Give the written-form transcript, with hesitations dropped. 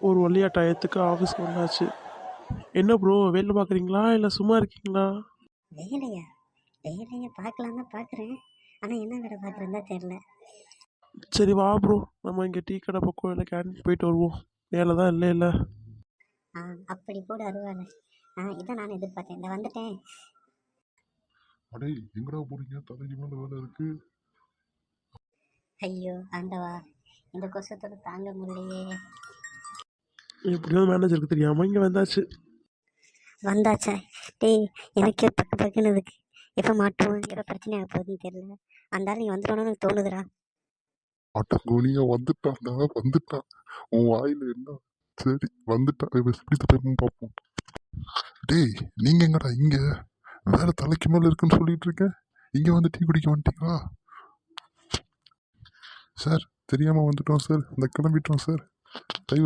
ஒரு வழியாக டயத்துக்கு ஆஃபீஸ்க்கு வந்தாச்சு. என்ன ப்ரோ, வேலை பார்க்குறீங்களா இல்லை சும்மா இருக்கீங்களா? வேலையா? வேலையை பார்க்கலாம் தான் பார்க்குறேன். ஆனால் என்ன வேலை பார்க்குறேன்னு தான் தெரில. சரி வா ப்ரோ, நம்ம இங்கே டீ கடை பக்கம் இல்லை கேன்டீன் போயிட்டு வருவோம். வேலை தான் இல்லை இல்லை. அப்படி கூட அருவாள். இதான் நான் எதிர்பார்த்தேன். இந்த வந்துட்டேன். அடே எங்கடா போறீங்க? தலைக்கு மேல வேலை இருக்கு. ஐயோ ஆண்டவா, இந்த கொசத்தோட தாங்க முடியலையே. எப்படியோ மேனேஜருக்கு தெரியாமல் இங்கே வந்தாச்சு. வந்தாச்சா? டேய், எனக்கே பக்கு பக்குன்னு இருக்கு. எப்போ மாட்டுவோம், எப்போ பிரச்சனை ஆக போகுதுன்னு தெரியல. அந்த ஆள் நீ வந்துடணும்னு எனக்கு தோணுதுடா. அட்டங்கோனியா வந்துட்டான்டா, வந்துட்டான். உன் வாயில என்ன? சரி வந்துட்டான், எப்படி தப்பேன்னு பார்ப்போம். டேய் நீங்க எங்கடா இங்க? வேலை தலைக்கு மேல இருக்குன்னு சொல்லிட்டு இருக்கேன், இங்க வந்து டீ குடிக்க வந்துட்டீங்களா? சார் தெரியாம வந்துட்டோம் சார், இந்த கிளம்பிட்டோம் சார்.